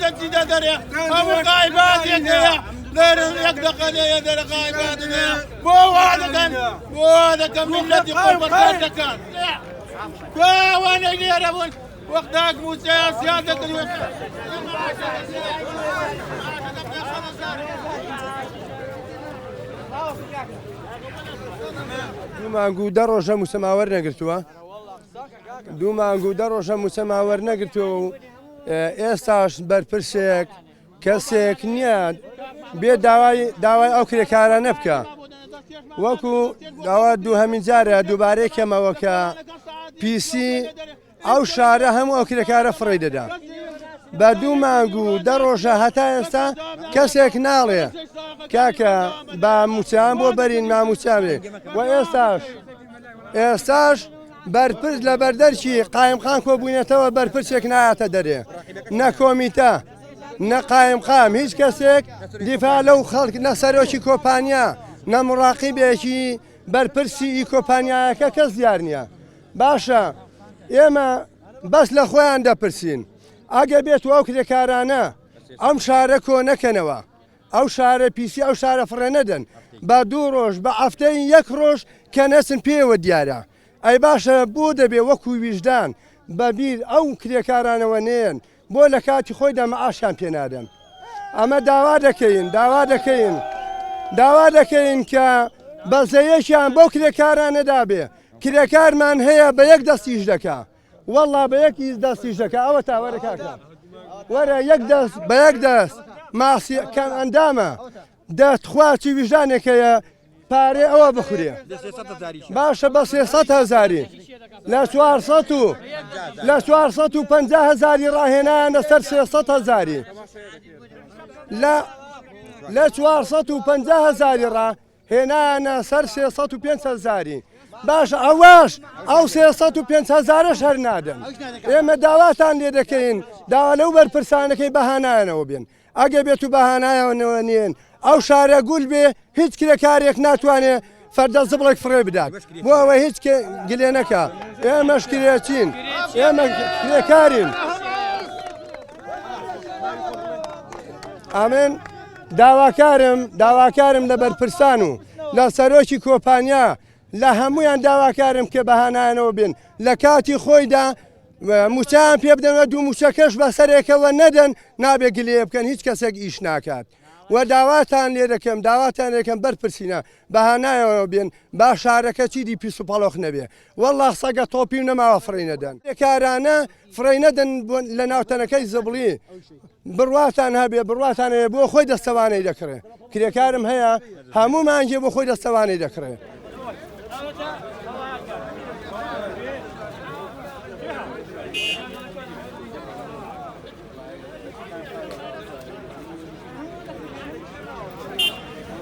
تنسيدا دريا أبو قايبات يا لير يقدق يا در قايبات بو هذا كم من الذي قربت كان وانا اللي يرون وقتك موسى سيادة اليوم دوومانگو دە ڕۆژە موسەماوەەر نەگرتووە دوومانگو دە ڕۆژە موسەماوەەر نەگرتووە و ئێستاش بەرپرسێک کەسێک نییە بێ داوای ئەو کرێکارانە بکە وەکو داوا دووهەمین جارە دووبارەیەکەمەوە کە پیسی ئەو شارە هەموو ئەو کرێکارە فڕی دەدا بە دوومانگو دە ڕۆژە هەتا ئێستا کەسێک ناڵێ کاکە با موچیان بۆ بەرین ماموچامێک و ئێستاش بەرپرس لە بەردەرکی قایمخان کۆبوونێتەوە بەرپرسێک نایەتە دەرێ نە کۆمیتە نە قایمقام هیچ کەسێک دیفاع لەو خەڵک نە سەرۆکی کۆمپانیا نە مڕاقیبێکی بەرپرسی کۆمپانیایەکە کەس دیار نییە باشە ئێمە بەس لە خۆیان دەپرسین ئەگە بێت ئەو کرێکارانە ئەم شارە کۆ نەکەنەوە ئەو شارە پیسی ئەو شارە فڕێ نەدەن بە دوو ڕۆژ بە ئەفتەی یەک ڕۆژ کە نەچن پێوە دیارە ئەی باشە بۆ دەبێ وەکو ویژدان بەبیر ئەو کرێکارانەوە نێن بۆ لە کاتی خۆیدا مەعاشیان پێ نادەن ئەمە داوا دەکەین کە بەزەیەکیان بەو کرێکارانەدا بێ کرێکارمان هەیە بە یەک دەستیش دەکا وەڵا بە یەکی دەستیش دەکا ئەوە تاوەرە کاکە وەرە یەک دەست بە یەک دەست ماسی کەم ئەندامە دەتخواچی ویژدانێکەیە پارێ ئەوە بخورێ باشە بە 300,000 لە 450,000 ڕاهێنایان لەسەر 300,000 لە 450,000 ڕاهێنایانە سەر 305,000 باشە ئەوەش ئەو 305,000 هەر نادەن ئێمە داواتان لێ دەکەین داوا لەو بەرپرسانەکەی بەهانایانەوە بێن ئەگە بێت و بەهانایەوە نێن ئەو شارە گول بێ هیچ کرێکارێک ناتوانێت فەردە زبڵێک فڕێ بدات بۆ ئەوە هیچ گلێ نەکە ئێمەش کرێچین ئێمە کرێکارین ئەمن داواکارم لە بەرپرسان و لە سەرۆکی کۆمپانیا لە هەمویان داواکارم کە بەهانایانەوە بێن لە کاتی خۆیدا موچیان پێ بدەنەوە دوو موچەکەش بەسەرێکەوە نەدەن نابێ گلێ بکەن هیچ کەسێک ئیش ناکات و داواتان لێ دەکەم بەرپرسینە بەهانایەوە بێن با شارەکە چیدی پیس و پەڵۆخ نەبێ وەڵڵا سەگە تۆپی و نەماوە فڕی نەدەن کرێکارانە فڕی نەدەن لە ناوتەنەکەی زبڵی بڕواتان هەبێ بڕواتان هەیە بۆ خۆی دەستەوانەی دەکڕێ کرێکارم هەیە هەموو مانگێ بۆ خۆی دەستەوانەی دەکڕێ